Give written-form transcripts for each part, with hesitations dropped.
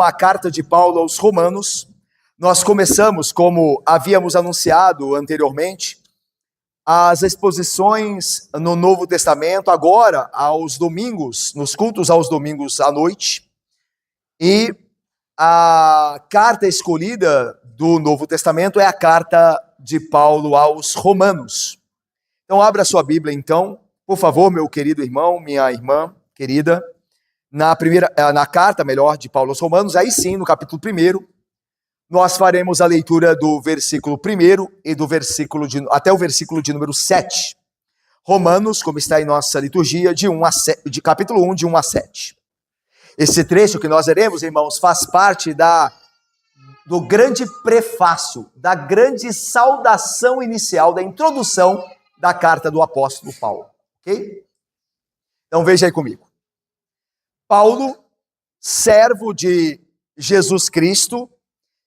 com a carta de Paulo aos Romanos. Nós começamos, como havíamos anunciado anteriormente, as exposições no Novo Testamento, agora aos domingos, nos cultos aos domingos à noite. E a carta escolhida do Novo Testamento é a carta de Paulo aos Romanos. Então, abra sua Bíblia, então, por favor, meu querido irmão, minha irmã querida, na carta, de Paulo aos Romanos, aí sim, no capítulo 1, nós faremos a leitura do versículo 1 e até o versículo de número 7. Romanos, como está em nossa liturgia, de capítulo 1, de 1 a 7. Esse trecho que nós leremos, irmãos, faz parte do grande prefácio, da grande saudação inicial, da introdução da carta do apóstolo Paulo. Ok? Então veja aí comigo. Paulo, servo de Jesus Cristo,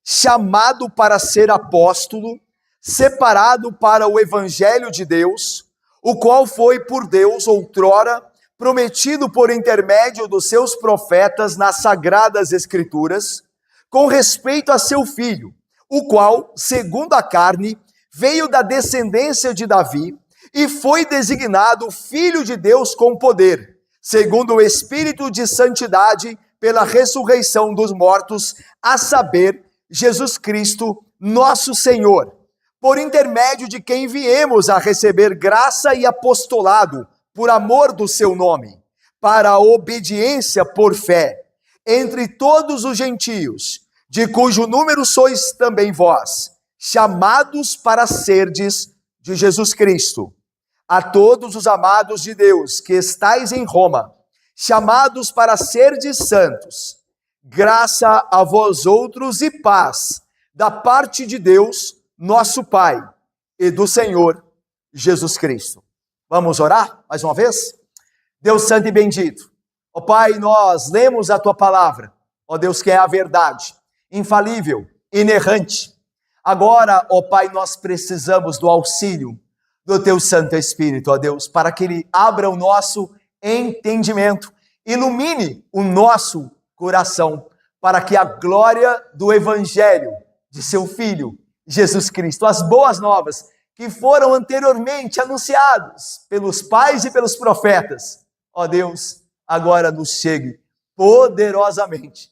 chamado para ser apóstolo, separado para o evangelho de Deus, o qual foi por Deus outrora prometido por intermédio dos seus profetas nas sagradas escrituras, com respeito a seu filho, o qual, segundo a carne, veio da descendência de Davi e foi designado Filho de Deus com poder, segundo o Espírito de santidade, pela ressurreição dos mortos, a saber, Jesus Cristo, nosso Senhor, por intermédio de quem viemos a receber graça e apostolado, por amor do seu nome, para a obediência por fé, entre todos os gentios, de cujo número sois também vós, chamados para serdes de Jesus Cristo. A todos os amados de Deus que estais em Roma, chamados para serdes santos, graça a vós outros e paz, da parte de Deus, nosso Pai, e do Senhor Jesus Cristo. Vamos orar mais uma vez? Deus santo e bendito, ó Pai, nós lemos a Tua palavra, ó Deus, que é a verdade, infalível, inerrante. Agora, ó Pai, nós precisamos do auxílio do Teu Santo Espírito, ó Deus, para que Ele abra o nosso entendimento, ilumine o nosso coração, para que a glória do Evangelho de Seu Filho, Jesus Cristo, as boas novas que foram anteriormente anunciados pelos pais e pelos profetas, ó Deus, agora nos chegue poderosamente,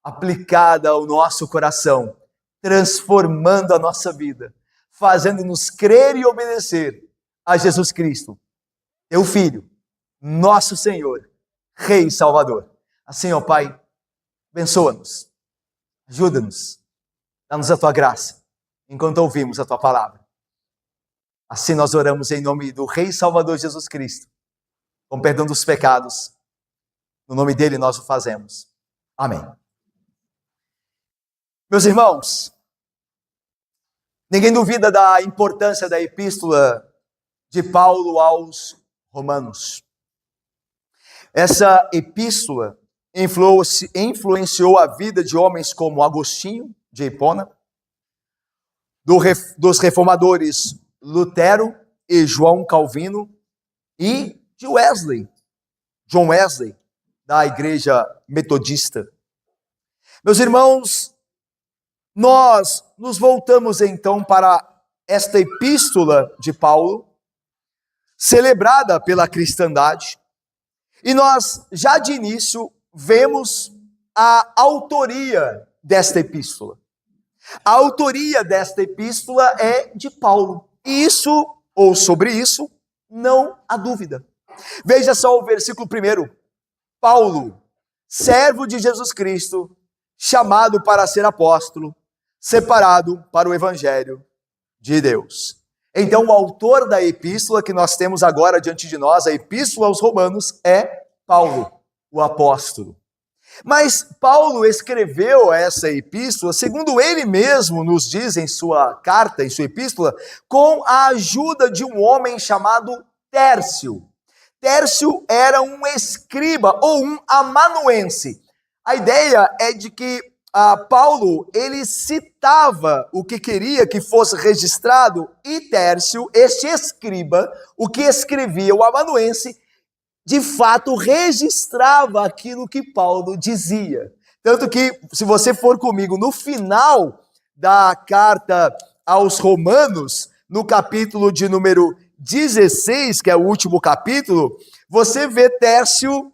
aplicada ao nosso coração, transformando a nossa vida, fazendo-nos crer e obedecer a Jesus Cristo, Teu Filho, nosso Senhor, Rei e Salvador. Assim, ó Pai, abençoa-nos, ajuda-nos, dá-nos a Tua graça, enquanto ouvimos a Tua palavra. Assim nós oramos em nome do Rei e Salvador Jesus Cristo, com perdão dos pecados. No nome dele nós o fazemos. Amém. Meus irmãos, ninguém duvida da importância da epístola de Paulo aos Romanos. Essa epístola influenciou a vida de homens como Agostinho, de Hipona, dos reformadores Lutero e João Calvino, e de John Wesley, da Igreja Metodista. Meus irmãos, nós nos voltamos então para esta epístola de Paulo, celebrada pela cristandade, e nós já de início vemos a autoria desta epístola. A autoria desta epístola é de Paulo. E sobre isso, não há dúvida. Veja só o versículo 1. Paulo, servo de Jesus Cristo, chamado para ser apóstolo, separado para o evangelho de Deus. Então, o autor da epístola que nós temos agora diante de nós, a epístola aos Romanos, é Paulo, o apóstolo. Mas Paulo escreveu essa epístola, segundo ele mesmo nos diz em sua carta, em sua epístola, com a ajuda de um homem chamado Tércio. Tércio era um escriba ou um amanuense. A ideia é de que Paulo, ele citava o que queria que fosse registrado, e Tércio, este escriba, o que escrevia o amanuense, de fato registrava aquilo que Paulo dizia. Tanto que, se você for comigo no final da carta aos Romanos, no capítulo de número 16, que é o último capítulo, você vê Tércio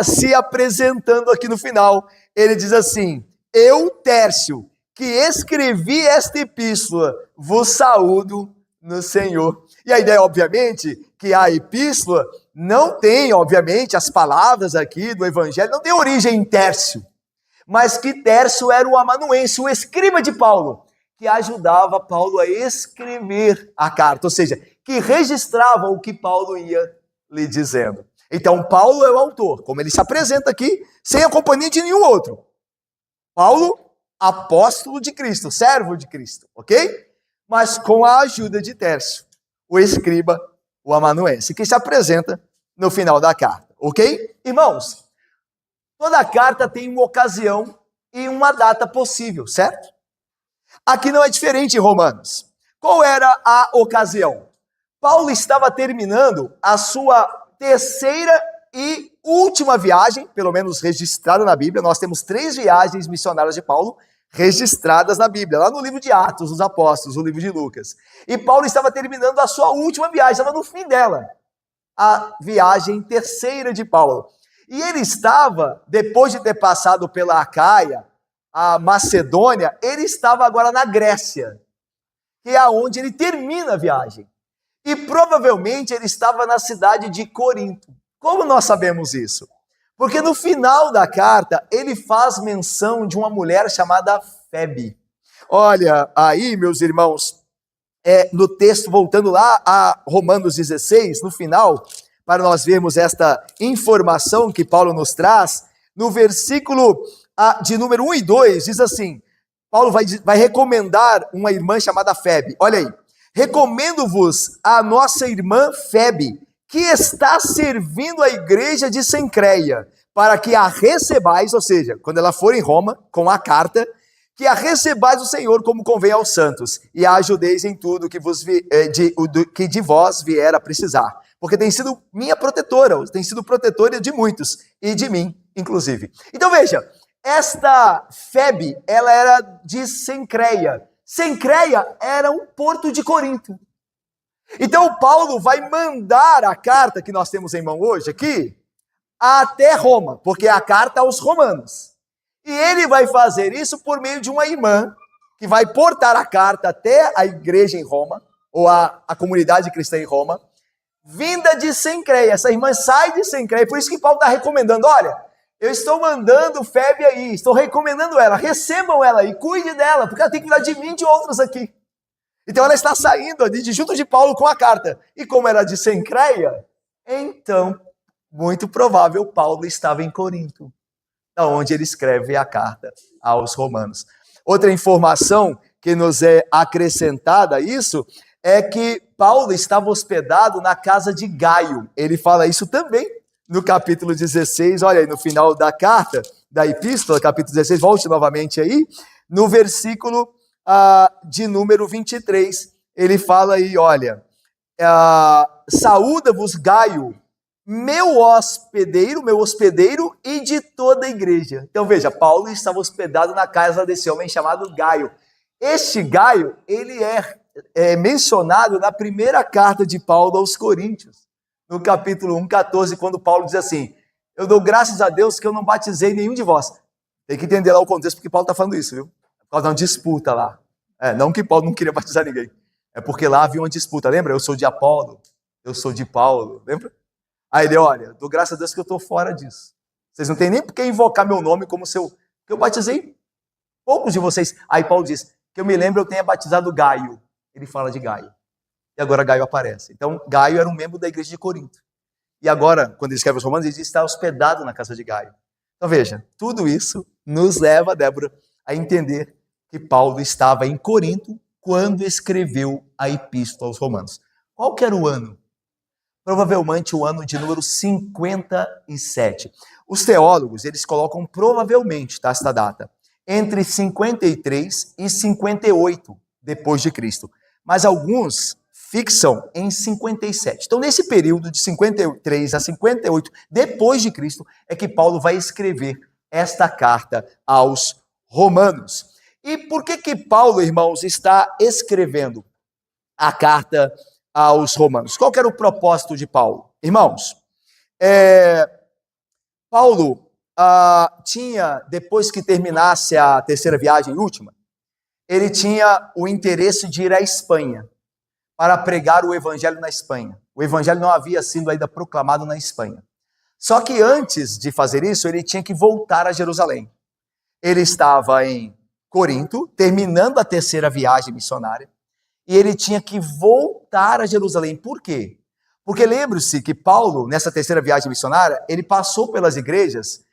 se apresentando aqui no final. Ele diz assim: eu, Tércio, que escrevi esta epístola, vos saúdo no Senhor. E a ideia, obviamente, que a epístola não tem, obviamente, as palavras aqui do Evangelho, não tem origem em Tércio, mas que Tércio era o amanuense, o escriba de Paulo, que ajudava Paulo a escrever a carta, ou seja, que registrava o que Paulo ia lhe dizendo. Então, Paulo é o autor, como ele se apresenta aqui, sem a companhia de nenhum outro. Paulo, apóstolo de Cristo, servo de Cristo, ok? Mas com a ajuda de Tércio, o escriba, o amanuense, que se apresenta no final da carta, ok? Irmãos, toda carta tem uma ocasião e uma data possível, certo? Aqui não é diferente em Romanos. Qual era a ocasião? Paulo estava terminando a sua terceira e última viagem, pelo menos registrada na Bíblia. Nós temos 3 viagens missionárias de Paulo registradas na Bíblia, lá no livro de Atos dos Apóstolos, no livro de Lucas. E Paulo estava terminando a sua última viagem, estava no fim dela, a viagem terceira de Paulo. E ele estava, depois de ter passado pela Acaia, a Macedônia, ele estava agora na Grécia, que é onde ele termina a viagem. E provavelmente ele estava na cidade de Corinto. Como nós sabemos isso? Porque no final da carta, ele faz menção de uma mulher chamada Febe. Olha aí, meus irmãos, no texto, voltando lá a Romanos 16, no final, para nós vermos esta informação que Paulo nos traz, no versículo de número 1 e 2, diz assim, Paulo vai recomendar uma irmã chamada Febe. Olha aí, recomendo-vos a nossa irmã Febe, que está servindo a igreja de Cencreia, para que a recebais, ou seja, quando ela for em Roma, com a carta, que a recebais do Senhor como convém aos santos, e a ajudeis em tudo que de vós vier a precisar. Porque tem sido minha protetora, tem sido protetora de muitos, e de mim, inclusive. Então veja, esta Febe, ela era de Cencreia. Cencreia era um porto de Corinto. Então Paulo vai mandar a carta que nós temos em mão hoje aqui, até Roma, porque é a carta aos romanos. E ele vai fazer isso por meio de uma irmã, que vai portar a carta até a igreja em Roma, ou a comunidade cristã em Roma, vinda de Cencreia. Essa irmã sai de Cencreia, por isso que Paulo está recomendando, olha, eu estou mandando Febe aí, estou recomendando ela, recebam ela e cuide dela, porque ela tem que cuidar de mim e de outros aqui. Então ela está saindo ali de junto de Paulo com a carta. E como era de Cencreia, então, muito provável, Paulo estava em Corinto, onde ele escreve a carta aos romanos. Outra informação que nos é acrescentada a isso é que Paulo estava hospedado na casa de Gaio. Ele fala isso também no capítulo 16, olha aí, no final da carta, da epístola, capítulo 16, volte novamente aí, no versículo de número 23, ele fala aí, olha, saúda-vos Gaio, meu hospedeiro e de toda a igreja. Então veja, Paulo estava hospedado na casa desse homem chamado Gaio. Este Gaio, ele é mencionado na primeira carta de Paulo aos Coríntios, no capítulo 1, 14, quando Paulo diz assim, eu dou graças a Deus que eu não batizei nenhum de vós. Tem que entender lá o contexto, porque Paulo está falando isso, viu? Por causa de uma disputa lá. Não que Paulo não queria batizar ninguém, é porque lá havia uma disputa, lembra? Eu sou de Apolo, eu sou de Paulo, lembra? Aí ele, olha, dou graças a Deus que eu estou fora disso. Vocês não têm nem por que invocar meu nome como seu... Porque eu batizei poucos de vocês. Aí Paulo diz, que eu me lembro, eu tenha batizado Gaio. Ele fala de Gaio. E agora Gaio aparece. Então, Gaio era um membro da igreja de Corinto. E agora, quando ele escreve os Romanos, ele diz que está hospedado na casa de Gaio. Então veja, tudo isso nos leva, Débora, a entender que Paulo estava em Corinto quando escreveu a epístola aos Romanos. Qual que era o ano? Provavelmente o ano de número 57. Os teólogos, eles colocam provavelmente, tá, esta data, entre 53 e 58 depois de Cristo. Mas alguns fixam em 57. Então, nesse período de 53 a 58 depois de Cristo, é que Paulo vai escrever esta carta aos Romanos. E por que Paulo, irmãos, está escrevendo a carta aos Romanos? Qual que era o propósito de Paulo? Irmãos, Paulo tinha, depois que terminasse a terceira viagem última, ele tinha o interesse de ir à Espanha para pregar o evangelho na Espanha. O evangelho não havia sido ainda proclamado na Espanha. Só que antes de fazer isso, ele tinha que voltar a Jerusalém. Ele estava em Corinto, terminando a terceira viagem missionária, e ele tinha que voltar a Jerusalém. Por quê? Porque lembre-se que Paulo, nessa terceira viagem missionária, ele passou pelas igrejas,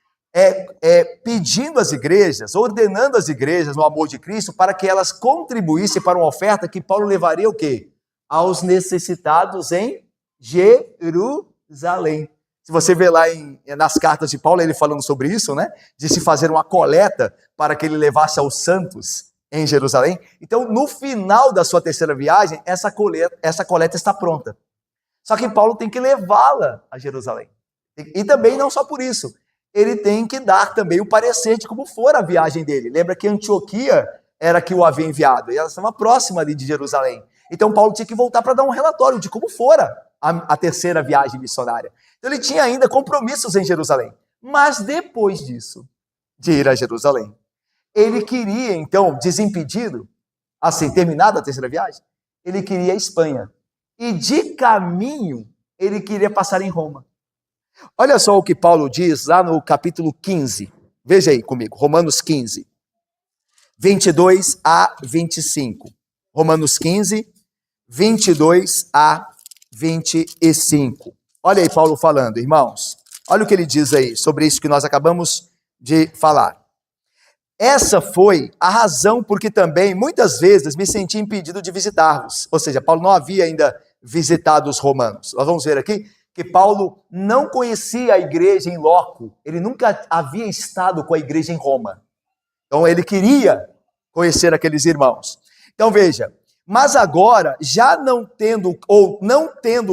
pedindo às igrejas, ordenando às igrejas no amor de Cristo, para que elas contribuíssem para uma oferta que Paulo levaria o quê? Aos necessitados em Jerusalém. Se você vê lá nas cartas de Paulo, ele falando sobre isso, né? De se fazer uma coleta para que ele levasse aos santos em Jerusalém. Então, no final da sua terceira viagem, essa coleta está pronta. Só que Paulo tem que levá-la a Jerusalém. E também não só por isso, ele tem que dar também o parecer de como for a viagem dele. Lembra que Antioquia era que o havia enviado, e ela estava próxima ali de Jerusalém. Então Paulo tinha que voltar para dar um relatório de como fora a terceira viagem missionária. Então ele tinha ainda compromissos em Jerusalém. Mas depois disso, de ir a Jerusalém, ele queria então, desimpedido, assim, terminada a terceira viagem, ele queria a Espanha. E de caminho, ele queria passar em Roma. Olha só o que Paulo diz lá no capítulo 15. Veja aí comigo, Romanos 15, 22 a 25. Romanos 15, 22 a 25. Olha aí Paulo falando, irmãos. Olha o que ele diz aí sobre isso que nós acabamos de falar. Essa foi a razão porque também muitas vezes me senti impedido de visitar-vos. Ou seja, Paulo não havia ainda visitado os romanos. Nós vamos ver aqui que Paulo não conhecia a igreja em loco. Ele nunca havia estado com a igreja em Roma. Então ele queria conhecer aqueles irmãos. Então veja, mas agora, já não tendo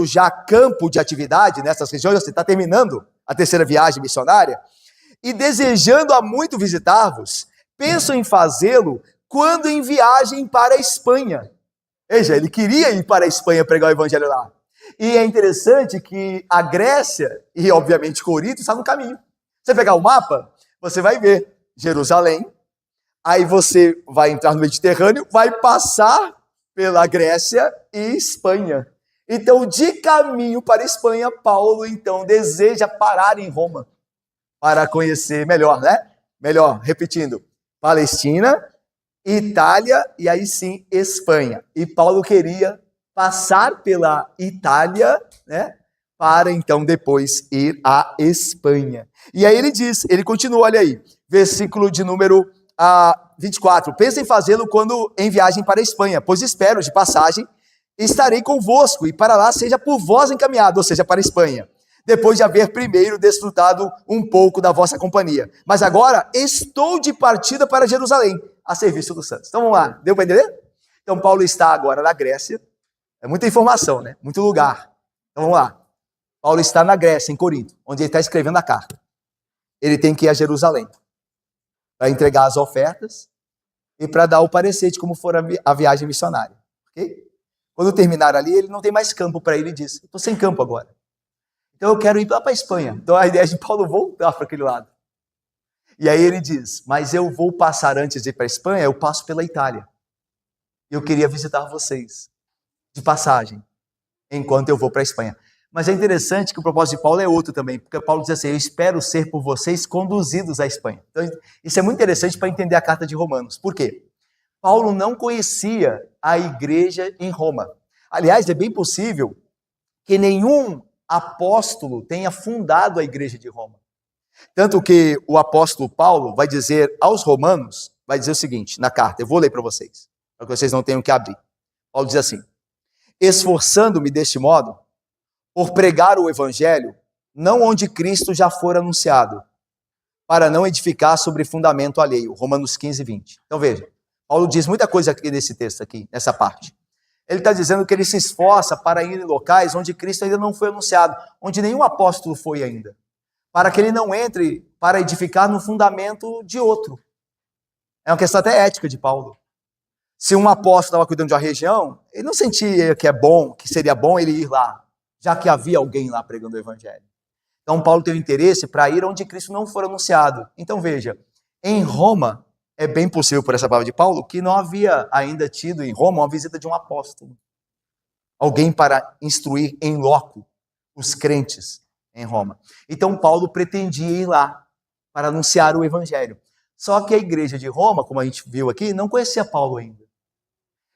já campo de atividade nessas regiões, você está terminando a terceira viagem missionária, e desejando há muito visitar-vos, penso em fazê-lo quando em viagem para a Espanha. Veja, ele queria ir para a Espanha pregar o evangelho lá. E é interessante que a Grécia e, obviamente, Corinto está no caminho. Você pegar o mapa, você vai ver Jerusalém, aí você vai entrar no Mediterrâneo, vai passar pela Grécia e Espanha. Então, de caminho para a Espanha, Paulo, então, deseja parar em Roma para conhecer melhor, né? Melhor, repetindo, Palestina, Itália e aí sim Espanha. E Paulo queria passar pela Itália, né? Para então depois ir à Espanha. E aí ele diz, ele continua, olha aí, versículo de número 24. Pensa em fazê-lo quando em viagem para a Espanha, pois espero de passagem estarei convosco e para lá seja por vós encaminhado, ou seja, para a Espanha, depois de haver primeiro desfrutado um pouco da vossa companhia. Mas agora estou de partida para Jerusalém, a serviço dos santos. Então vamos lá, deu para entender? Então Paulo está agora na Grécia, é muita informação, né? Muito lugar. Então vamos lá. Paulo está na Grécia, em Corinto, onde ele está escrevendo a carta. Ele tem que ir a Jerusalém para entregar as ofertas e para dar o parecer de como for a viagem missionária. Ok? Quando terminar ali, ele não tem mais campo para ele e diz, estou sem campo agora. Então eu quero ir lá para a Espanha. Então a ideia é de Paulo voltar para aquele lado. E aí ele diz, mas eu vou passar antes de ir para a Espanha, eu passo pela Itália. Eu queria visitar vocês, de passagem, enquanto eu vou para a Espanha. Mas é interessante que o propósito de Paulo é outro também, porque Paulo diz assim, eu espero ser por vocês conduzidos à Espanha. Então isso é muito interessante para entender a carta de Romanos. Por quê? Paulo não conhecia a igreja em Roma. Aliás, é bem possível que nenhum apóstolo tenha fundado a igreja de Roma. Tanto que o apóstolo Paulo vai dizer aos romanos, vai dizer o seguinte, na carta, eu vou ler para vocês, para que vocês não tenham que abrir. Paulo diz assim, esforçando-me deste modo, por pregar o evangelho, não onde Cristo já for anunciado, para não edificar sobre fundamento alheio. Romanos 15, 20. Então veja, Paulo diz muita coisa aqui nesse texto aqui, nessa parte. Ele está dizendo que ele se esforça para ir em locais onde Cristo ainda não foi anunciado, onde nenhum apóstolo foi ainda. para que ele não entre para edificar no fundamento de outro. É uma questão até ética de Paulo. Se um apóstolo estava cuidando de uma região, ele não sentia que é bom, que seria bom ele ir lá, já que havia alguém lá pregando o evangelho. Então Paulo teve interesse para ir onde Cristo não for anunciado. Então veja, em Roma, é bem possível por essa palavra de Paulo, que não havia ainda tido em Roma uma visita de um apóstolo. Alguém para instruir em loco os crentes em Roma. Então Paulo pretendia ir lá para anunciar o evangelho. Só que a igreja de Roma, como a gente viu aqui, não conhecia Paulo ainda.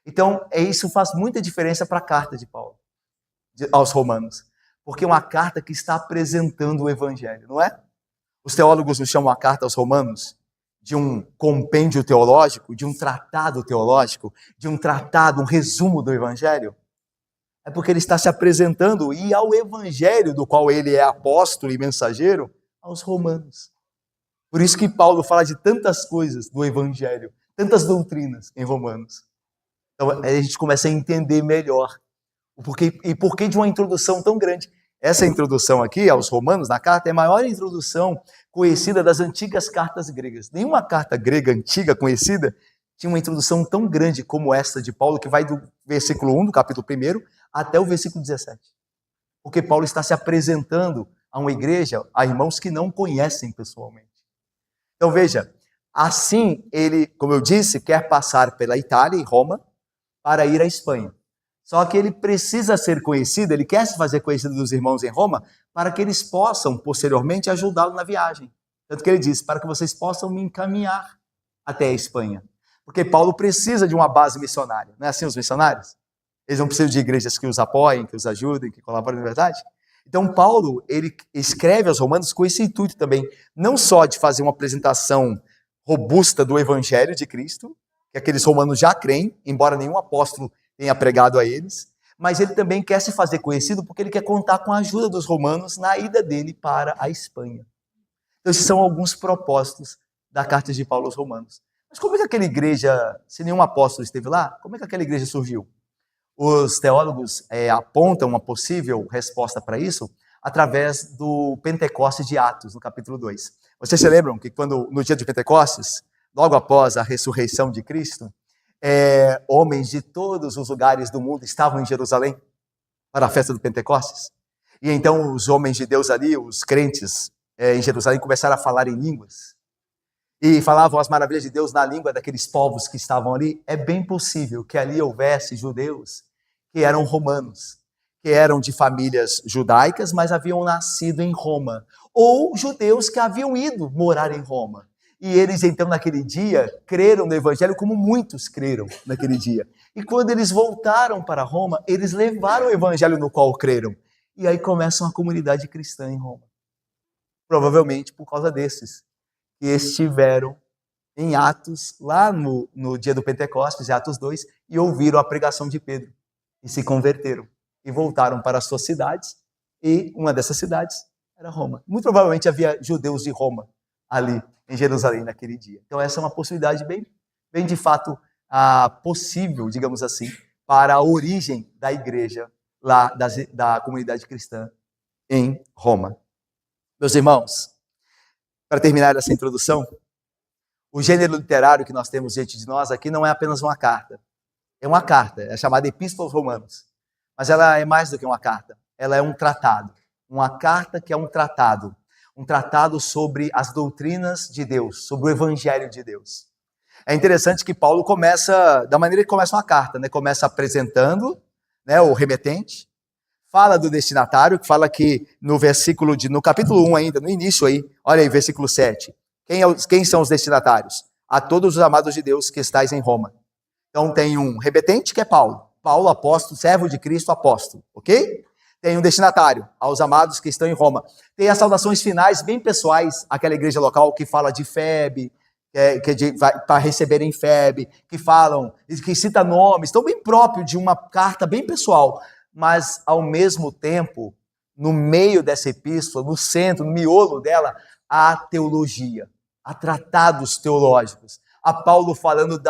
Então isso faz muita diferença para a carta de Paulo aos romanos. Porque é uma carta que está apresentando o evangelho, não é? Os teólogos nos chamam a carta aos romanos de um compêndio teológico, de um tratado teológico, de um tratado, um resumo do evangelho. É porque ele está se apresentando e ao evangelho do qual ele é apóstolo e mensageiro, aos romanos. Por isso que Paulo fala de tantas coisas do evangelho, tantas doutrinas em Romanos. Então a gente começa a entender melhor o porquê, e porquê de uma introdução tão grande. Essa introdução aqui aos romanos, na carta, é a maior introdução conhecida das antigas cartas gregas. Nenhuma carta grega antiga conhecida tinha uma introdução tão grande como essa de Paulo, que vai do versículo 1 do capítulo 1 até o versículo 17. Porque Paulo está se apresentando a uma igreja, a irmãos que não conhecem pessoalmente. Então veja, assim ele, como eu disse, quer passar pela Itália e Roma para ir à Espanha. Só que ele precisa ser conhecido, ele quer se fazer conhecido dos irmãos em Roma, para que eles possam, posteriormente, ajudá-lo na viagem. Tanto que ele diz, para que vocês possam me encaminhar até a Espanha. Porque Paulo precisa de uma base missionária. Não é assim os missionários? Eles não precisam de igrejas que os apoiem, que os ajudem, que colaborem na verdade? Então Paulo, ele escreve aos romanos com esse intuito também, não só de fazer uma apresentação robusta do evangelho de Cristo, que aqueles romanos já creem, embora nenhum apóstolo tenha pregado a eles, mas ele também quer se fazer conhecido porque ele quer contar com a ajuda dos romanos na ida dele para a Espanha. Então esses são alguns propósitos da carta de Paulo aos romanos. Mas como é que aquela igreja, se nenhum apóstolo esteve lá, como é que aquela igreja surgiu? Os teólogos apontam uma possível resposta para isso através do Pentecostes de Atos, no capítulo 2. Vocês se lembram que quando, no dia de Pentecostes, logo após a ressurreição de Cristo, homens de todos os lugares do mundo estavam em Jerusalém para a festa do Pentecostes? E então os homens de Deus ali, os crentes em Jerusalém, começaram a falar em línguas. E falavam as maravilhas de Deus na língua daqueles povos que estavam ali. É bem possível que ali houvesse judeus que eram romanos, que eram de famílias judaicas, mas haviam nascido em Roma. Ou judeus que haviam ido morar em Roma. E eles, então, naquele dia, creram no evangelho como muitos creram naquele dia. E quando eles voltaram para Roma, eles levaram o evangelho no qual creram. E aí começa uma comunidade cristã em Roma. Provavelmente por causa desses que estiveram em Atos, lá no dia do Pentecostes, Atos 2, e ouviram a pregação de Pedro, e se converteram, e voltaram para as suas cidades, e uma dessas cidades era Roma. Muito provavelmente havia judeus de Roma ali em Jerusalém naquele dia. Então essa é uma possibilidade bem de fato possível, digamos assim, para a origem da igreja lá da comunidade cristã em Roma. Meus irmãos, para terminar essa introdução, o gênero literário que nós temos diante de nós aqui não é apenas uma carta. É uma carta, é chamada Epístola aos Romanos. Mas ela é mais do que uma carta. Ela é um tratado. Uma carta que é um tratado. Um tratado sobre as doutrinas de Deus, sobre o evangelho de Deus. É interessante que Paulo começa, da maneira que começa uma carta, né? Começa apresentando, né, o remetente, fala do destinatário, que fala que no capítulo 1 ainda, no início aí, olha aí, versículo 7. Quem são os destinatários? A todos os amados de Deus que estáis em Roma. Então tem um remetente, que é Paulo. Paulo, apóstolo, servo de Cristo, apóstolo, ok? Tem um destinatário, aos amados que estão em Roma. Tem as saudações finais bem pessoais, aquela igreja local que fala de Febe, para receberem Febe, que cita nomes, então bem próprio de uma carta bem pessoal. Mas, ao mesmo tempo, no meio dessa epístola, no centro, no miolo dela, há teologia, há tratados teológicos, há Paulo falando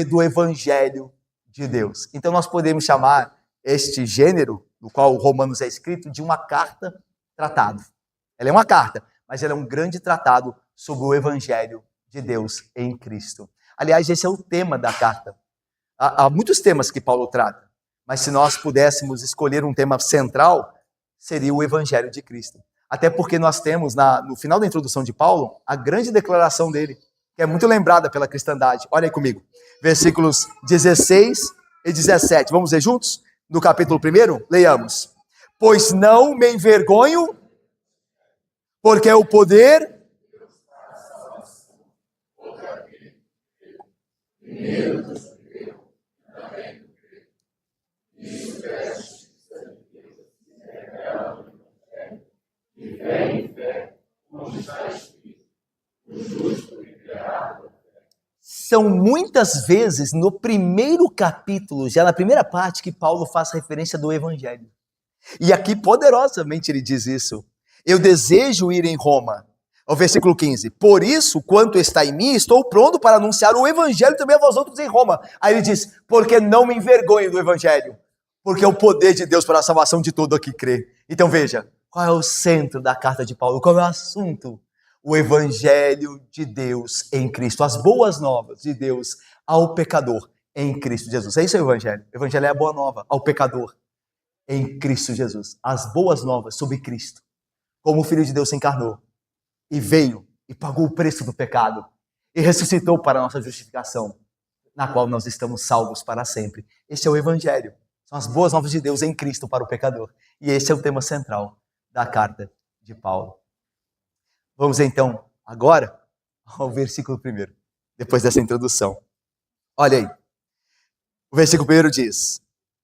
do evangelho de Deus. Então nós podemos chamar este gênero, do qual o Romanos é escrito, de uma carta tratado. Ela é uma carta, mas ela é um grande tratado sobre o Evangelho de Deus em Cristo. Aliás, esse é o tema da carta. Há muitos temas que Paulo trata, mas se nós pudéssemos escolher um tema central, seria o Evangelho de Cristo. Até porque nós temos, no final da introdução de Paulo, a grande declaração dele, que é muito lembrada pela cristandade. Olha aí comigo, versículos 16 e 17. Vamos ler juntos? No capítulo 1, leiamos. Pois não me envergonho, porque o poder... São muitas vezes no primeiro capítulo, já na primeira parte, que Paulo faz referência do Evangelho. E aqui poderosamente ele diz isso. Eu desejo ir em Roma. O versículo 15. Por isso, quanto está em mim, estou pronto para anunciar o Evangelho também a vós outros em Roma. Aí ele diz, porque não me envergonho do Evangelho, porque é o poder de Deus para a salvação de todo aquele que crê. Então veja, qual é o centro da carta de Paulo? Qual é o assunto? O Evangelho de Deus em Cristo, as boas novas de Deus ao pecador em Cristo Jesus. É isso o Evangelho. O Evangelho é a boa nova ao pecador em Cristo Jesus. As boas novas sobre Cristo. Como o Filho de Deus se encarnou e veio e pagou o preço do pecado e ressuscitou para a nossa justificação, na qual nós estamos salvos para sempre. Esse é o Evangelho. São as boas novas de Deus em Cristo para o pecador. E esse é o tema central da carta de Paulo. Vamos então, agora, ao versículo 1, depois dessa introdução. Olha aí, o versículo 1 diz,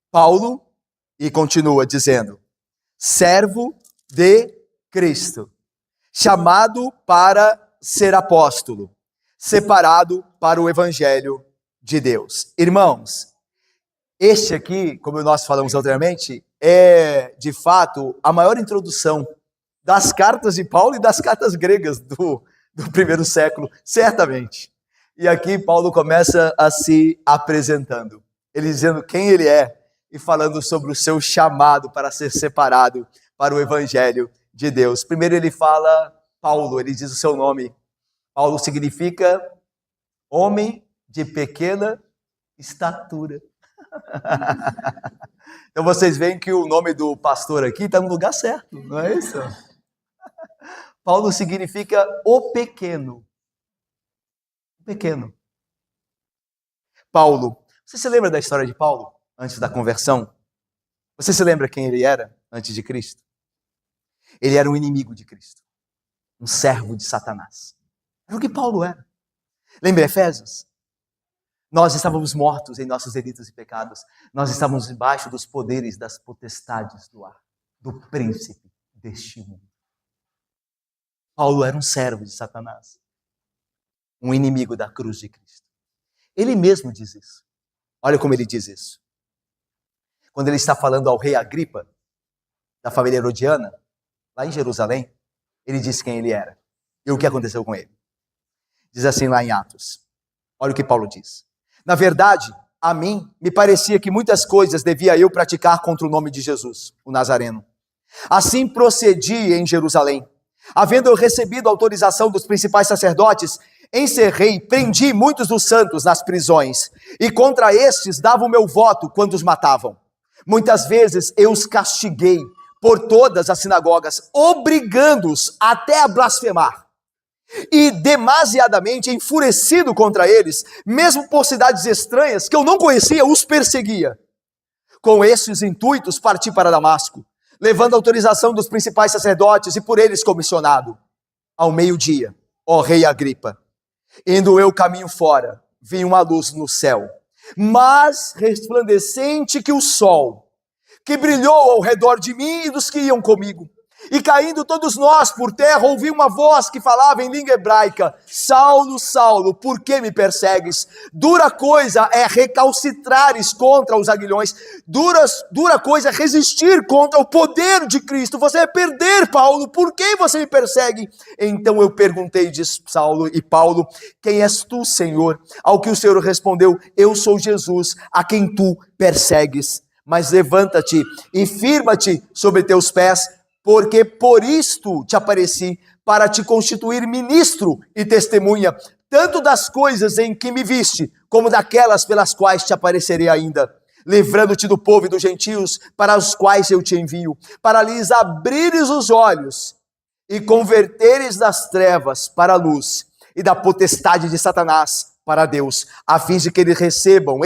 Paulo, e continua dizendo, servo de Cristo, chamado para ser apóstolo, separado para o Evangelho de Deus. Irmãos, este aqui, como nós falamos anteriormente, é de fato a maior introdução das cartas de Paulo e das cartas gregas do primeiro século, certamente. E aqui Paulo começa a se apresentando, ele dizendo quem ele é e falando sobre o seu chamado para ser separado para o Evangelho de Deus. Primeiro ele fala Paulo, ele diz o seu nome. Paulo significa homem de pequena estatura. Então vocês veem que o nome do pastor aqui está no lugar certo, não é isso? Paulo significa o pequeno. O pequeno. Paulo. Você se lembra da história de Paulo antes da conversão? Você se lembra quem ele era antes de Cristo? Ele era um inimigo de Cristo. Um servo de Satanás. Era o que Paulo era. Lembra Efésios? Nós estávamos mortos em nossos delitos e pecados. Nós estávamos debaixo dos poderes das potestades do ar, do príncipe deste mundo. Paulo era um servo de Satanás, um inimigo da cruz de Cristo. Ele mesmo diz isso. Olha como ele diz isso. Quando ele está falando ao rei Agripa, da família herodiana, lá em Jerusalém, ele diz quem ele era e o que aconteceu com ele. Diz assim lá em Atos. Olha o que Paulo diz. Na verdade, a mim me parecia que muitas coisas devia eu praticar contra o nome de Jesus, o Nazareno. Assim procedi em Jerusalém. Havendo eu recebido autorização dos principais sacerdotes, encerrei, prendi muitos dos santos nas prisões, e contra estes dava o meu voto quando os matavam. Muitas vezes eu os castiguei por todas as sinagogas, obrigando-os até a blasfemar. E demasiadamente enfurecido contra eles, mesmo por cidades estranhas que eu não conhecia, os perseguia. Com esses intuitos parti para Damasco, levando a autorização dos principais sacerdotes e por eles comissionado. Ao meio-dia, ó rei Agripa, indo eu caminho fora, vi uma luz no céu, mais resplandecente que o sol, que brilhou ao redor de mim e dos que iam comigo. E caindo todos nós por terra, ouvi uma voz que falava em língua hebraica: Saulo, Saulo, por que me persegues? Dura coisa é recalcitrares contra os aguilhões, dura coisa é resistir contra o poder de Cristo. Você vai perder, Paulo, por que você me persegue? Então eu perguntei, diz Saulo e Paulo: quem és tu, Senhor? Ao que o Senhor respondeu: eu sou Jesus, a quem tu persegues. Mas levanta-te e firma-te sobre teus pés, porque por isto te apareci, para te constituir ministro e testemunha, tanto das coisas em que me viste, como daquelas pelas quais te aparecerei ainda, livrando-te do povo e dos gentios, para os quais eu te envio, para lhes abrires os olhos e converteres das trevas para a luz e da potestade de Satanás para Deus, a fim de que eles recebam,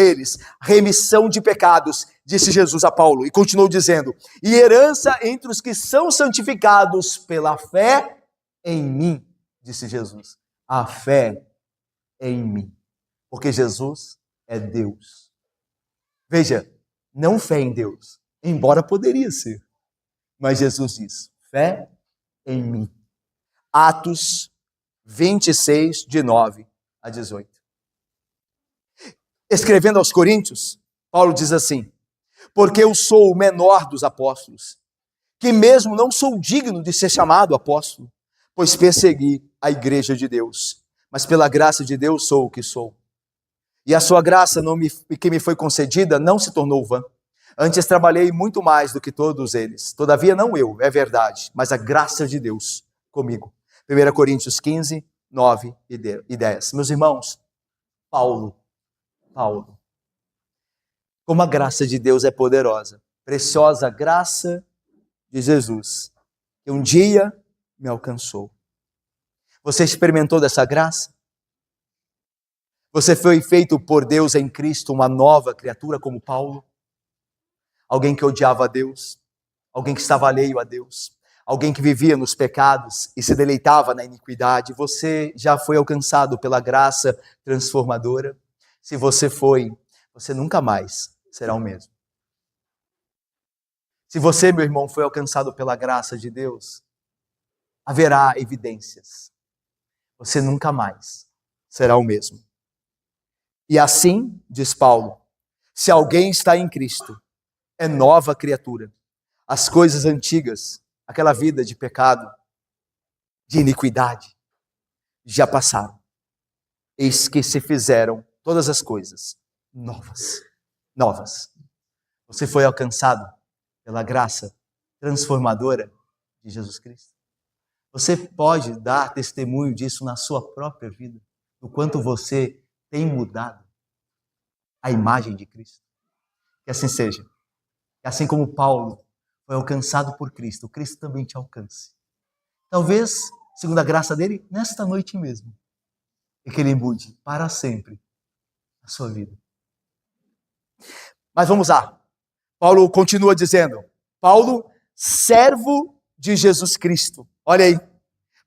remissão de pecados, disse Jesus a Paulo, e continuou dizendo, e herança entre os que são santificados pela fé em mim, disse Jesus, a fé em mim, porque Jesus é Deus. Veja, não fé em Deus, embora poderia ser, mas Jesus diz, fé em mim. Atos 26, de 9 a 18. Escrevendo aos Coríntios, Paulo diz assim, porque eu sou o menor dos apóstolos, que mesmo não sou digno de ser chamado apóstolo, pois persegui a igreja de Deus, mas pela graça de Deus sou o que sou. E a sua graça que me foi concedida não se tornou vã. Antes trabalhei muito mais do que todos eles. Todavia não eu, é verdade, mas a graça de Deus comigo. 1 Coríntios 15, 9 e 10. Meus irmãos, Paulo, como a graça de Deus é poderosa, preciosa graça de Jesus, que um dia me alcançou. Você experimentou dessa graça? Você foi feito por Deus em Cristo uma nova criatura como Paulo? Alguém que odiava a Deus, alguém que estava alheio a Deus, alguém que vivia nos pecados e se deleitava na iniquidade. Você já foi alcançado pela graça transformadora? Se você foi, você nunca mais será o mesmo. Se você, meu irmão, foi alcançado pela graça de Deus, haverá evidências. Você nunca mais será o mesmo. E assim, diz Paulo, se alguém está em Cristo, é nova criatura. As coisas antigas, aquela vida de pecado, de iniquidade, já passaram. Eis que se fizeram todas as coisas novas. Novas. Você foi alcançado pela graça transformadora de Jesus Cristo. Você pode dar testemunho disso na sua própria vida, do quanto você tem mudado a imagem de Cristo. Que assim seja. Que assim como Paulo foi alcançado por Cristo, Cristo também te alcance. Talvez, segundo a graça dele, nesta noite mesmo. E que ele mude para sempre a sua vida. Mas vamos lá. Paulo continua dizendo, Paulo, servo de Jesus Cristo. Olha aí.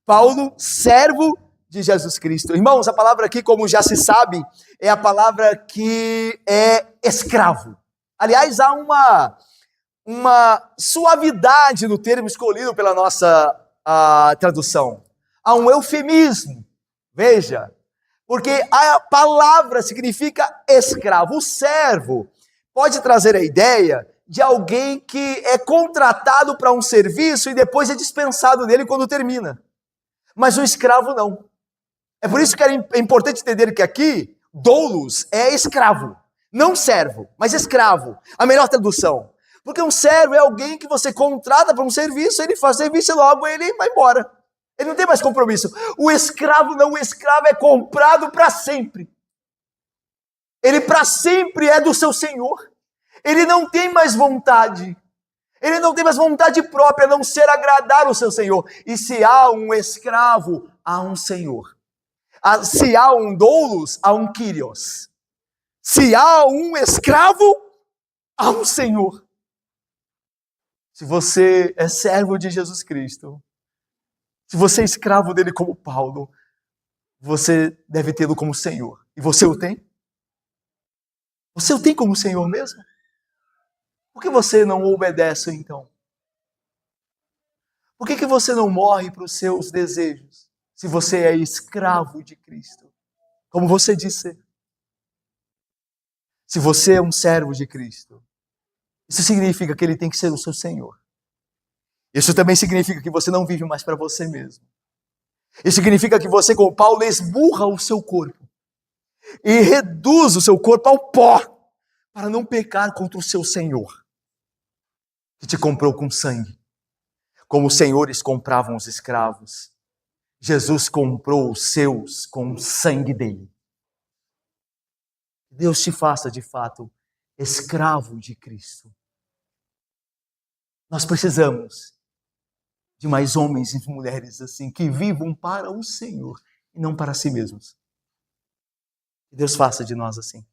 Paulo, servo de Jesus Cristo. Irmãos, a palavra aqui, como já se sabe, é a palavra que é escravo. Aliás, há uma suavidade no termo escolhido pela nossa tradução. Há um eufemismo. Veja, porque a palavra significa escravo. O servo pode trazer a ideia de alguém que é contratado para um serviço e depois é dispensado dele quando termina. Mas o escravo não. É por isso que é importante entender que aqui, doulos é escravo, não servo, mas escravo. A melhor tradução. Porque um servo é alguém que você contrata para um serviço, ele faz serviço e logo ele vai embora. Ele não tem mais compromisso. O escravo não, o escravo é comprado para sempre. Ele para sempre é do seu senhor. Ele não tem mais vontade. Ele não tem mais vontade própria, a não ser agradar o seu senhor. E se há um escravo, há um senhor. Se há um doulos, há um kyrios. Se há um escravo, há um senhor. Se você é servo de Jesus Cristo, se você é escravo dele como Paulo, você deve tê-lo como Senhor. E você o tem? Você o tem como Senhor mesmo? Por que você não obedece então? Por que você não morre para os seus desejos, se você é escravo de Cristo? Como você disse. Se você é um servo de Cristo, isso significa que ele tem que ser o seu Senhor. Isso também significa que você não vive mais para você mesmo. Isso significa que você, como Paulo, esmurra o seu corpo e reduz o seu corpo ao pó para não pecar contra o seu Senhor, que te comprou com sangue, como os senhores compravam os escravos. Jesus comprou os seus com o sangue dele. Deus te faça, de fato, escravo de Cristo. Nós precisamos de mais homens e mulheres assim, que vivam para o Senhor e não para si mesmos. Que Deus faça de nós assim,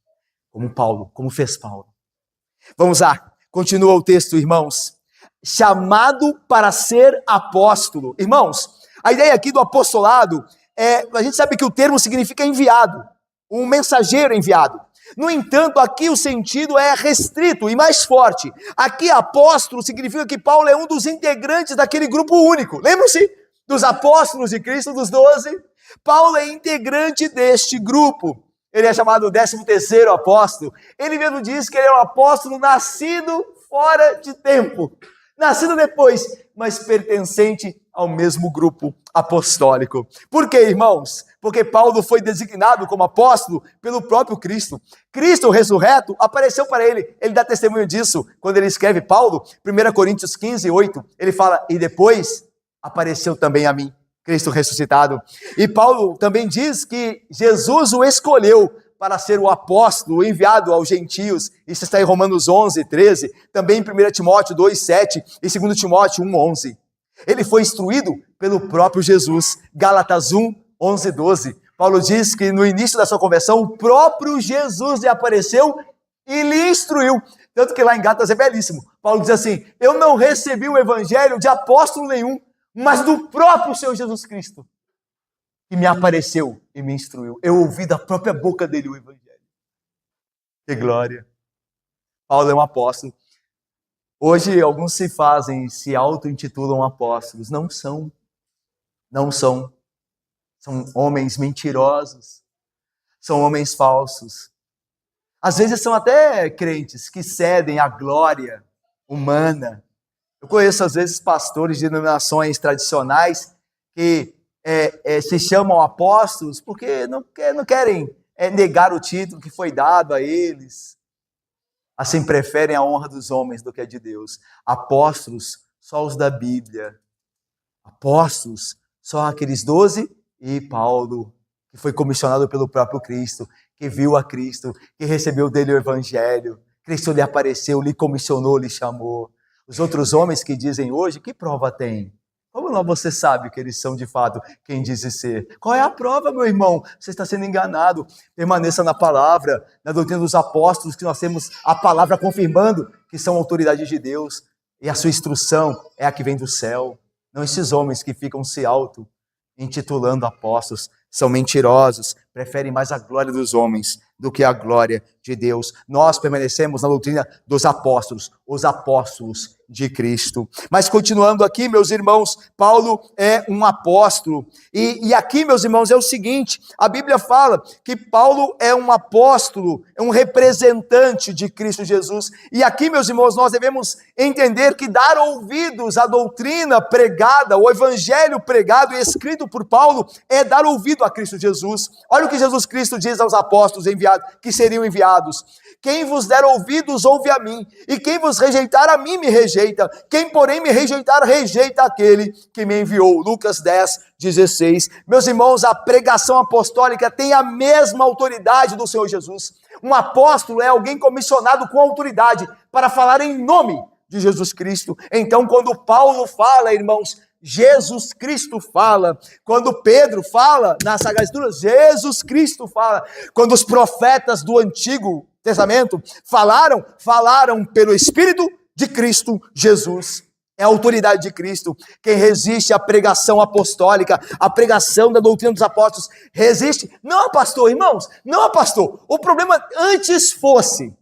como Paulo, como fez Paulo. Vamos lá, continua o texto, irmãos. Chamado para ser apóstolo. Irmãos, a ideia aqui do apostolado, a gente sabe que o termo significa enviado, um mensageiro enviado. No entanto, aqui o sentido é restrito e mais forte. Aqui apóstolo significa que Paulo é um dos integrantes daquele grupo único. Lembram-se dos apóstolos de Cristo, dos 12? Paulo é integrante deste grupo. Ele é chamado o 13º apóstolo. Ele mesmo diz que ele é um apóstolo nascido fora de tempo. Nascido depois, mas pertencente ao mesmo grupo apostólico. Por quê, irmãos? Porque Paulo foi designado como apóstolo pelo próprio Cristo. Cristo ressurreto apareceu para ele. Ele dá testemunho disso quando ele escreve, Paulo, 1 Coríntios 15, 8. Ele fala, e depois apareceu também a mim, Cristo ressuscitado. E Paulo também diz que Jesus o escolheu para ser o apóstolo enviado aos gentios. Isso está em Romanos 11, 13. Também em 1 Timóteo 2, 7 e 2 Timóteo 1, 11. Ele foi instruído pelo próprio Jesus. Gálatas 1, 11, 12. Paulo diz que no início da sua conversão, o próprio Jesus lhe apareceu e lhe instruiu. Tanto que lá em Gálatas é belíssimo. Paulo diz assim, eu não recebi o evangelho de apóstolo nenhum, mas do próprio Senhor Jesus Cristo, que me apareceu e me instruiu. Eu ouvi da própria boca dele o evangelho. Que glória! Paulo é um apóstolo. Hoje alguns se auto-intitulam apóstolos. Não são. Não são. São homens mentirosos. São homens falsos. Às vezes são até crentes que cedem à glória humana. Eu conheço às vezes pastores de denominações tradicionais que se chamam apóstolos porque não querem negar o título que foi dado a eles. Assim preferem a honra dos homens do que a de Deus. Apóstolos, só os da Bíblia. Apóstolos, só aqueles 12 e Paulo, que foi comissionado pelo próprio Cristo, que viu a Cristo, que recebeu dele o evangelho. Cristo lhe apareceu, lhe comissionou, lhe chamou. Os outros homens que dizem hoje, que prova tem? Como não você sabe que eles são de fato quem dizem ser? Qual é a prova, meu irmão? Você está sendo enganado. Permaneça na palavra, na doutrina dos apóstolos, que nós temos a palavra confirmando que são autoridades de Deus. E a sua instrução é a que vem do céu. Não esses homens que ficam se auto-intitulando apóstolos. São mentirosos, preferem mais a glória dos homens do que a glória de Deus. Nós permanecemos na doutrina dos apóstolos, os apóstolos de Cristo. Mas continuando aqui, meus irmãos, Paulo é um apóstolo. E aqui, meus irmãos, é o seguinte, a Bíblia fala que Paulo é um apóstolo, é um representante de Cristo Jesus. E aqui, meus irmãos, nós devemos entender que dar ouvidos à doutrina pregada, o evangelho pregado e escrito por Paulo, é dar ouvido a Cristo Jesus. Olha o que Jesus Cristo diz aos apóstolos enviados, que seriam enviados. Quem vos der ouvidos, ouve a mim, e quem vos rejeitar, a mim me rejeita. Quem, porém, me rejeitar, rejeita aquele que me enviou. Lucas 10, 16. Meus irmãos, a pregação apostólica tem a mesma autoridade do Senhor Jesus. Um apóstolo é alguém comissionado com autoridade para falar em nome de Jesus Cristo. Então, quando Paulo fala, irmãos, Jesus Cristo fala. Quando Pedro fala na Sagrada Escritura, Jesus Cristo fala. Quando os profetas do Antigo Testamento falaram pelo Espírito de Cristo Jesus. É a autoridade de Cristo. Quem resiste à pregação apostólica, à pregação da doutrina dos apóstolos, resiste. Não a pastor, irmãos, não a pastor. O problema antes fosse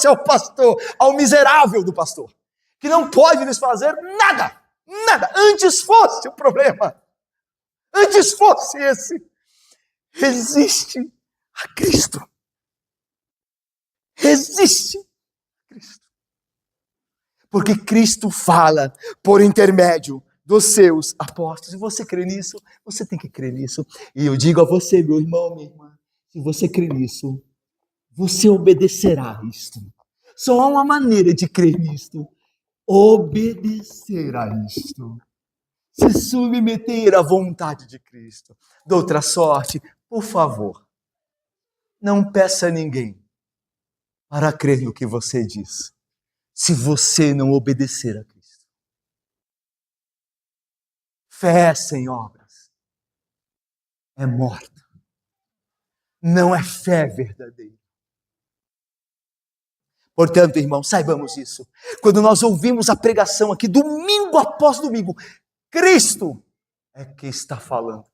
ao pastor, ao miserável do pastor, que não pode lhes fazer nada, antes fosse o problema, antes fosse esse, resiste a Cristo, porque Cristo fala por intermédio dos seus apóstolos, e você crê nisso? Você tem que crer nisso, e eu digo a você, meu irmão, minha irmã, se você crê nisso, você obedecerá isto. Só há uma maneira de crer nisto: obedecer a isto. se submeter à vontade de Cristo. De outra sorte, por favor, não peça a ninguém para crer no que você diz, se você não obedecer a Cristo. Fé sem obras é morta. Não é fé verdadeira. Portanto, irmãos, saibamos isso. Quando nós ouvimos a pregação aqui, domingo após domingo, Cristo é que está falando.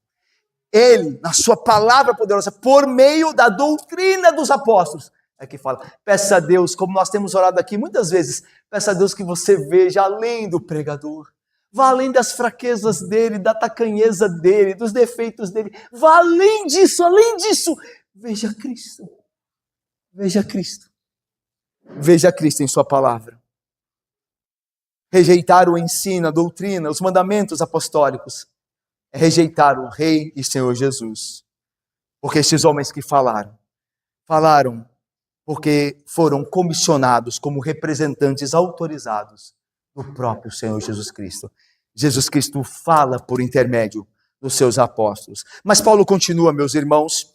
Ele, na sua palavra poderosa, por meio da doutrina dos apóstolos, é que fala. Peça a Deus, como nós temos orado aqui muitas vezes, peça a Deus que você veja além do pregador. Vá além das fraquezas dele, da tacanheza dele, dos defeitos dele. Vá além disso, além disso. Veja Cristo. Veja Cristo. Veja Cristo em sua palavra. Rejeitar o ensino, a doutrina, os mandamentos apostólicos é rejeitar o Rei e Senhor Jesus. Porque esses homens que falaram porque foram comissionados como representantes autorizados do próprio Senhor Jesus Cristo. Jesus Cristo fala por intermédio dos seus apóstolos. Mas Paulo continua, meus irmãos.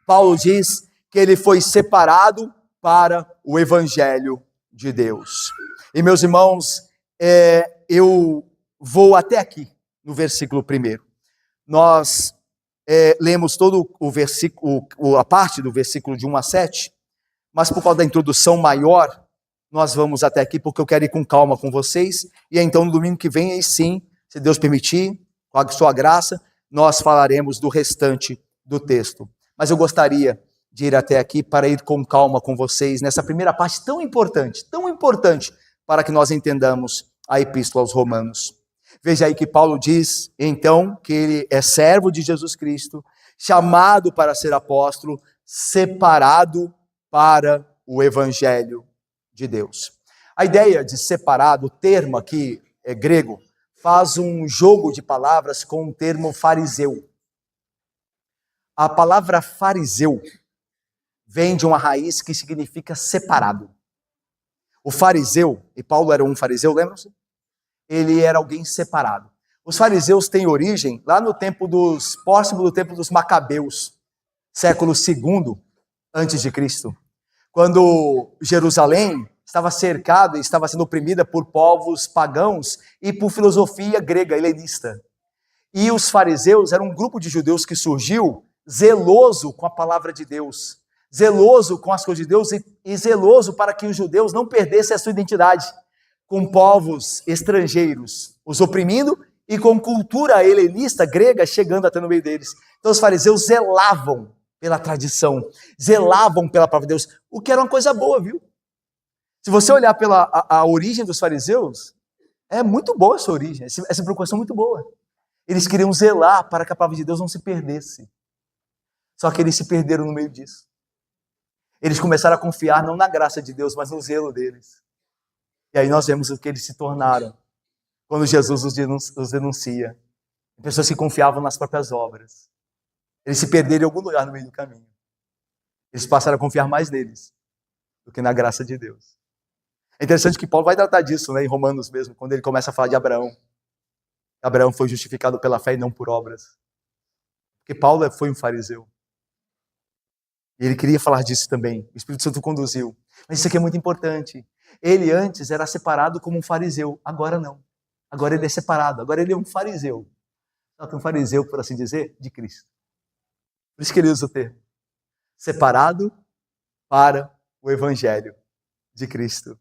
Paulo diz que ele foi separado para o Evangelho de Deus. E, meus irmãos, eu vou até aqui, no versículo 1. Nós lemos todo o versículo, a parte do versículo de 1 a 7, mas por causa da introdução maior, nós vamos até aqui, porque eu quero ir com calma com vocês, e então no domingo que vem, aí sim, se Deus permitir, com a sua graça, nós falaremos do restante do texto. Mas eu gostaria de ir até aqui para ir com calma com vocês, nessa primeira parte tão importante, para que nós entendamos a Epístola aos Romanos. Veja aí que Paulo diz, então, que ele é servo de Jesus Cristo, chamado para ser apóstolo, separado para o Evangelho de Deus. A ideia de separado, o termo aqui é grego, faz um jogo de palavras com o termo fariseu. A palavra fariseu vem de uma raiz que significa separado. O fariseu, e Paulo era um fariseu, lembram-se? Ele era alguém separado. Os fariseus têm origem lá no tempo próximo do tempo dos Macabeus, século II antes de Cristo, quando Jerusalém estava cercada e estava sendo oprimida por povos pagãos e por filosofia grega, helenista. E os fariseus eram um grupo de judeus que surgiu zeloso com a palavra de Deus, zeloso com as coisas de Deus e zeloso para que os judeus não perdessem a sua identidade com povos estrangeiros, os oprimindo, e com cultura helenista grega chegando até no meio deles. Então os fariseus zelavam pela tradição, zelavam pela palavra de Deus, o que era uma coisa boa, viu? Se você olhar pela a origem dos fariseus, é muito boa essa origem, essa preocupação é muito boa. Eles queriam zelar para que a palavra de Deus não se perdesse. Só que eles se perderam no meio disso. Eles começaram a confiar não na graça de Deus, mas no zelo deles. E aí nós vemos o que eles se tornaram quando Jesus os denuncia. Pessoas que confiavam nas próprias obras. Eles se perderam em algum lugar no meio do caminho. Eles passaram a confiar mais neles do que na graça de Deus. É interessante que Paulo vai tratar disso, né, em Romanos mesmo, quando ele começa a falar de Abraão. Abraão foi justificado pela fé e não por obras. Porque Paulo foi um fariseu. E ele queria falar disso também. O Espírito Santo conduziu. Mas isso aqui é muito importante. Ele antes era separado como um fariseu. Agora não. Agora ele é separado. Agora ele é um fariseu. Só que um fariseu, por assim dizer, de Cristo. Por isso que ele usa o termo. Separado para o Evangelho de Cristo.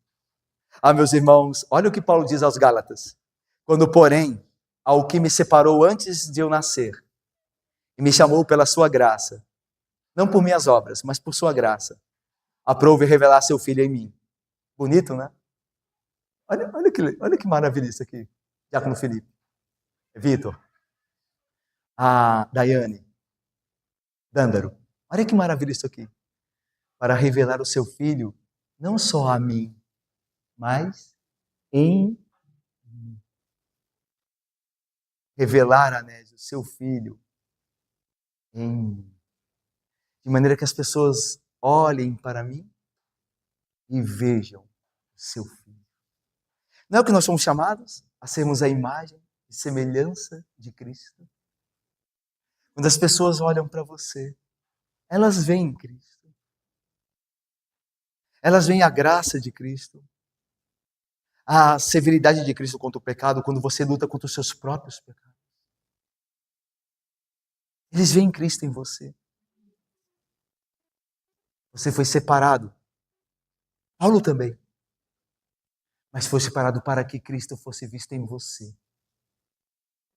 Ah, meus irmãos, olha o que Paulo diz aos Gálatas. Quando, porém, ao que me separou antes de eu nascer, e me chamou pela sua graça, não por minhas obras, mas por sua graça, aprove revelar seu Filho em mim. Bonito, né? Olha que maravilha isso aqui. Diácono Felipe, Vitor, a Daiane, Dândaro. Olha que maravilha isso aqui. Para revelar o seu Filho, não só a mim, mas em mim. Revelar, Anésio, o seu Filho em mim. De maneira que as pessoas olhem para mim e vejam o seu Filho. Não é o que nós somos chamados? A sermos a imagem e semelhança de Cristo. Quando as pessoas olham para você, elas veem Cristo. Elas veem a graça de Cristo. A severidade de Cristo contra o pecado, quando você luta contra os seus próprios pecados. Eles veem Cristo em você. Você foi separado. Paulo também. Mas foi separado para que Cristo fosse visto em você.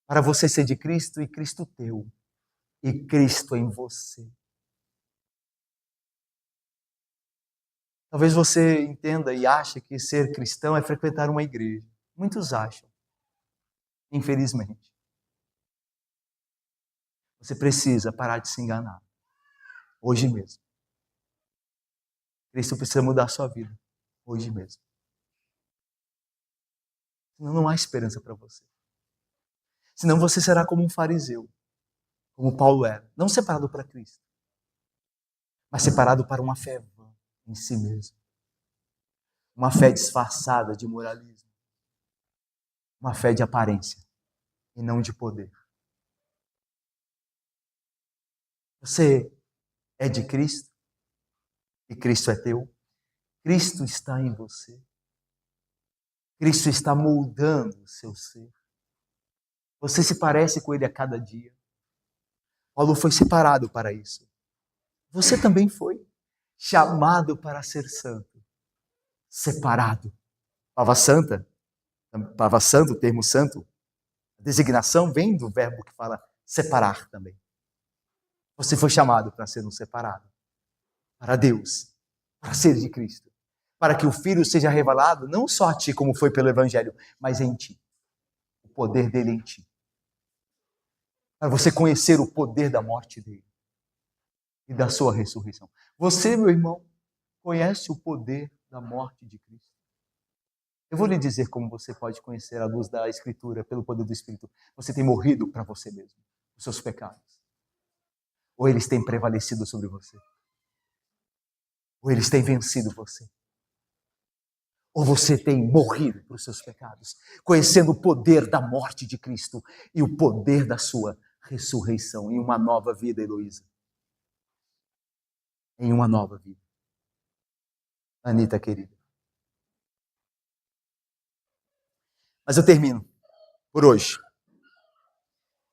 Para você ser de Cristo e Cristo teu. E Cristo em você. Talvez você entenda e ache que ser cristão é frequentar uma igreja. Muitos acham. Infelizmente. Você precisa parar de se enganar. Hoje mesmo. Cristo precisa mudar a sua vida. Hoje mesmo. Senão não há esperança para você. Senão você será como um fariseu. Como Paulo era. Não separado para Cristo. Mas separado para uma fé vã em si mesmo. Uma fé disfarçada de moralismo. Uma fé de aparência. E não de poder. Você é de Cristo e Cristo é teu. Cristo está em você. Cristo está moldando o seu ser. Você se parece com Ele a cada dia. Paulo foi separado para isso. Você também foi chamado para ser santo. Separado. Palavra santa. Palavra santo, o termo santo. A designação vem do verbo que fala separar também. Você foi chamado para ser um separado. Para Deus. Para ser de Cristo. Para que o Filho seja revelado não só a ti, como foi pelo Evangelho, mas em ti. O poder dele em ti. Para você conhecer o poder da morte dele. E da sua ressurreição. Você, meu irmão, conhece o poder da morte de Cristo? Eu vou lhe dizer como você pode conhecer à luz da Escritura, pelo poder do Espírito. Você tem morrido para você mesmo. Os seus pecados. Ou eles têm prevalecido sobre você? Ou eles têm vencido você? Ou você tem morrido para os seus pecados, conhecendo o poder da morte de Cristo e o poder da sua ressurreição em uma nova vida, Heloísa? Em uma nova vida. Anita, querida. Mas eu termino por hoje.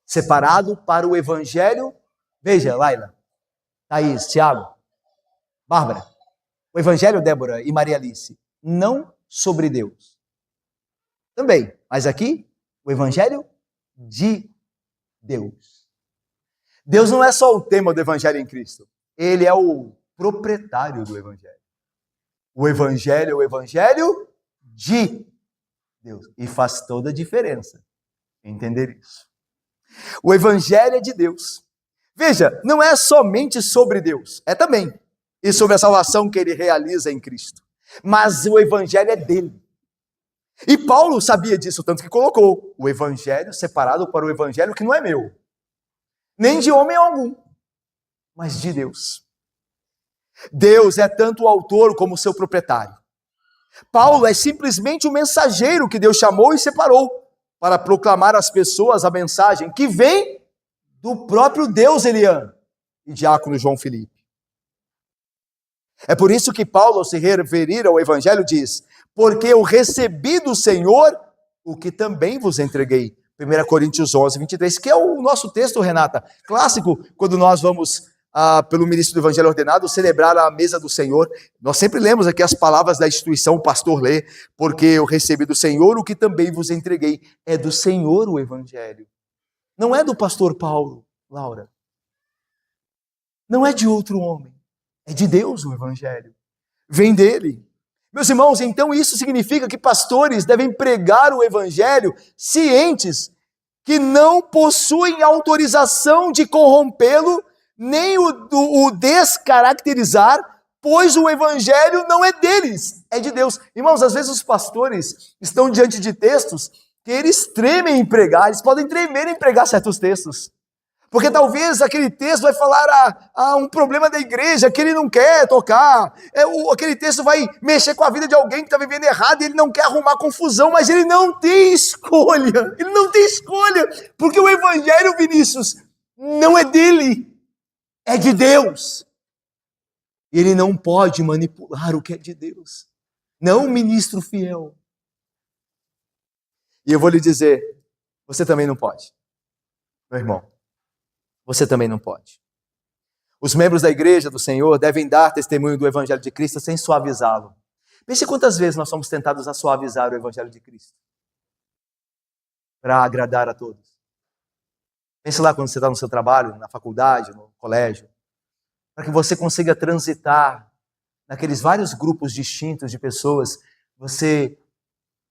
Separado para o Evangelho. Veja, Laila, Thaís, Tiago, Bárbara. O Evangelho, Débora e Maria Alice. Não sobre Deus. Também, mas aqui, o Evangelho de Deus. Deus não é só o tema do Evangelho em Cristo. Ele é o proprietário do Evangelho. O Evangelho é o Evangelho de Deus. E faz toda a diferença entender isso. O Evangelho é de Deus. Veja, não é somente sobre Deus, é também. E sobre a salvação que ele realiza em Cristo. Mas o Evangelho é dele. E Paulo sabia disso, tanto que colocou o Evangelho separado para o Evangelho que não é meu. Nem de homem algum, mas de Deus. Deus é tanto o autor como o seu proprietário. Paulo é simplesmente o mensageiro que Deus chamou e separou para proclamar às pessoas a mensagem que vem do próprio Deus, Eliã e diácono João Felipe. É por isso que Paulo, ao se referir ao Evangelho, diz: porque eu recebi do Senhor o que também vos entreguei. 1 Coríntios 11, 23, que é o nosso texto, Renata, clássico, quando nós vamos, pelo ministro do Evangelho ordenado, celebrar a mesa do Senhor. Nós sempre lemos aqui as palavras da instituição, o pastor lê: porque eu recebi do Senhor o que também vos entreguei. É do Senhor o Evangelho. Não é do pastor Paulo, Laura. Não é de outro homem. É de Deus o Evangelho. Vem dele. Meus irmãos, então isso significa que pastores devem pregar o Evangelho cientes que não possuem autorização de corrompê-lo, nem o descaracterizar, pois o Evangelho não é deles, é de Deus. Irmãos, às vezes os pastores estão diante de textos que eles tremem em pregar, eles podem tremer em pregar certos textos. Porque talvez aquele texto vai falar a um problema da igreja que ele não quer tocar. Aquele texto vai mexer com a vida de alguém que está vivendo errado e ele não quer arrumar confusão, mas ele não tem escolha. Ele não tem escolha. Porque o evangelho, Vinícius, não é dele, é de Deus. Ele não pode manipular o que é de Deus. Não, ministro fiel. E eu vou lhe dizer, você também não pode, meu irmão. Você também não pode. Os membros da igreja do Senhor devem dar testemunho do Evangelho de Cristo sem suavizá-lo. Pense quantas vezes nós somos tentados a suavizar o Evangelho de Cristo para agradar a todos. Pense lá quando você está no seu trabalho, na faculdade, no colégio, para que você consiga transitar naqueles vários grupos distintos de pessoas, você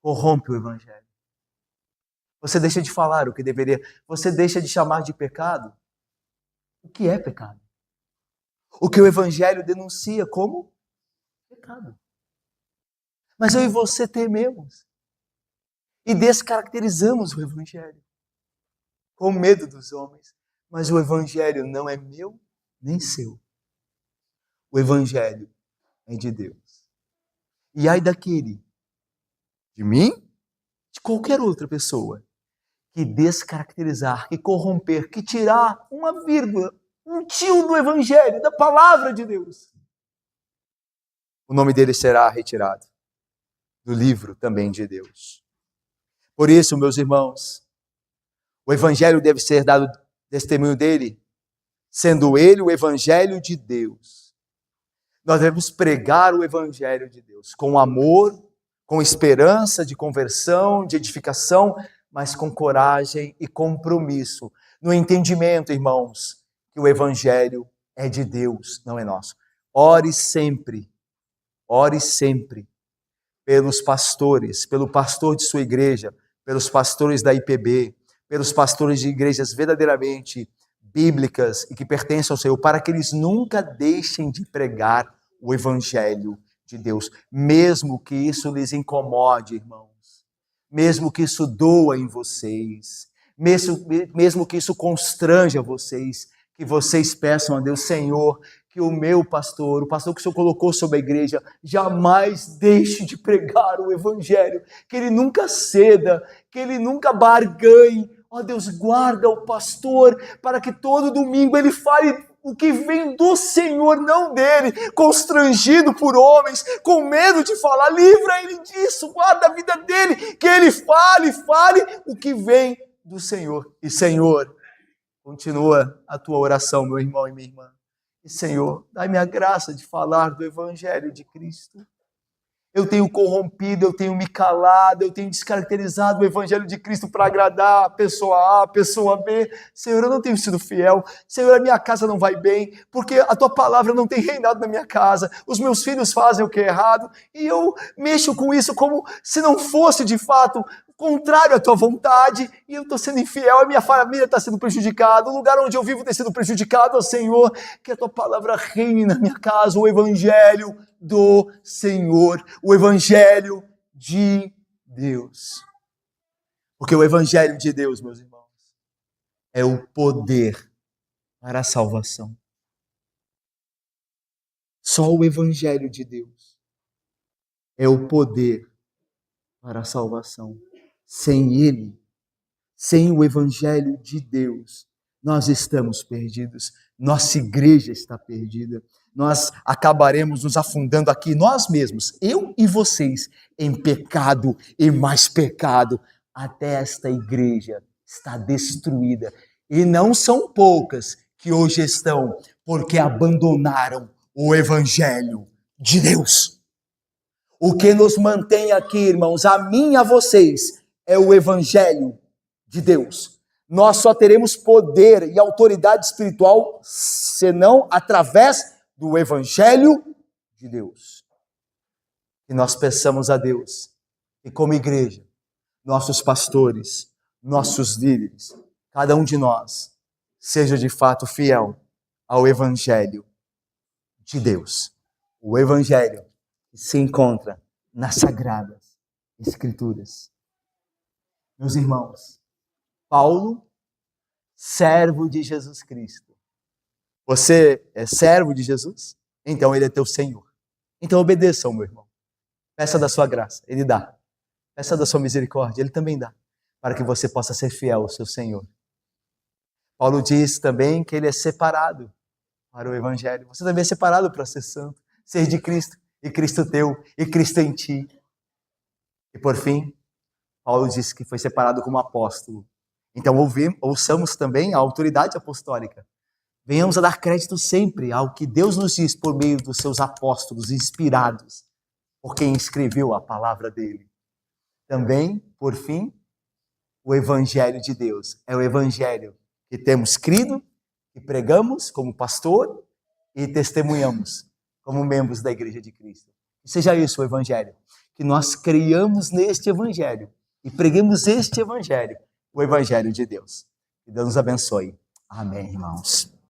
corrompe o Evangelho. Você deixa de falar o que deveria, você deixa de chamar de pecado o que é pecado. O que o Evangelho denuncia como pecado. Mas eu e você tememos e descaracterizamos o Evangelho com medo dos homens. Mas o Evangelho não é meu nem seu. O Evangelho é de Deus. E ai daquele, de mim, de qualquer outra pessoa, que descaracterizar, que corromper, que tirar uma vírgula, um tio do Evangelho, da palavra de Deus, o nome dele será retirado do livro também de Deus. Por isso, meus irmãos, o Evangelho deve ser dado testemunho dele, sendo ele o Evangelho de Deus. Nós devemos pregar o Evangelho de Deus com amor, com esperança de conversão, de edificação, mas com coragem e compromisso, no entendimento, irmãos, que o Evangelho é de Deus, não é nosso. Ore sempre pelos pastores, pelo pastor de sua igreja, pelos pastores da IPB, pelos pastores de igrejas verdadeiramente bíblicas e que pertencem ao Senhor, para que eles nunca deixem de pregar o Evangelho de Deus, mesmo que isso lhes incomode, irmãos. Mesmo que isso doa em vocês, mesmo que isso constranja vocês, que vocês peçam a Deus, Senhor, que o meu pastor, o pastor que o Senhor colocou sobre a igreja, jamais deixe de pregar o Evangelho, que ele nunca ceda, que ele nunca barganhe. Ó Deus, guarda o pastor, para que todo domingo ele fale o que vem do Senhor, não dele, constrangido por homens, com medo de falar. Livra ele disso, guarda a vida dele, que ele fale o que vem do Senhor. E Senhor, continua a tua oração, meu irmão e minha irmã. E Senhor, dai-me a graça de falar do Evangelho de Cristo. Eu tenho corrompido, eu tenho me calado, eu tenho descaracterizado o Evangelho de Cristo para agradar a pessoa A, a pessoa B. Senhor, eu não tenho sido fiel. Senhor, a minha casa não vai bem, porque a tua palavra não tem reinado na minha casa. Os meus filhos fazem o que é errado, e eu mexo com isso como se não fosse de fato contrário à tua vontade, e eu estou sendo infiel, a minha família está sendo prejudicada, o lugar onde eu vivo tem sido prejudicado. Ó Senhor, que a tua palavra reine na minha casa, o Evangelho do Senhor, o Evangelho de Deus. Porque o Evangelho de Deus, meus irmãos, é o poder para a salvação. Só o Evangelho de Deus é o poder para a salvação. Sem ele, sem o Evangelho de Deus, nós estamos perdidos. Nossa igreja está perdida. Nós acabaremos nos afundando aqui, nós mesmos, eu e vocês, em pecado e mais pecado, até esta igreja está destruída. E não são poucas que hoje estão, porque abandonaram o Evangelho de Deus. O que nos mantém aqui, irmãos, a mim e a vocês, é o Evangelho de Deus. Nós só teremos poder e autoridade espiritual, senão através do Evangelho de Deus. E nós peçamos a Deus, e como igreja, nossos pastores, nossos líderes, cada um de nós, seja de fato fiel ao Evangelho de Deus. O Evangelho que se encontra nas Sagradas Escrituras. Meus irmãos, Paulo servo de Jesus Cristo. Você é servo de Jesus? Então ele é teu Senhor. Então obedeça ao meu irmão. Peça da sua graça, ele dá. Peça da sua misericórdia, ele também dá. Para que você possa ser fiel ao seu Senhor. Paulo diz também que ele é separado para o Evangelho. Você também é separado para ser santo, ser de Cristo, e Cristo teu, e Cristo em ti. E por fim, Paulo disse que foi separado como apóstolo. Então ouçamos também a autoridade apostólica. Venhamos a dar crédito sempre ao que Deus nos diz por meio dos seus apóstolos inspirados, por quem escreveu a palavra dele. Também, por fim, o Evangelho de Deus. É o Evangelho que temos crido, que pregamos como pastor e testemunhamos como membros da Igreja de Cristo. Que seja isso o Evangelho. Que nós creiamos neste Evangelho e preguemos este Evangelho, o Evangelho de Deus. Que Deus nos abençoe. Amém, irmãos.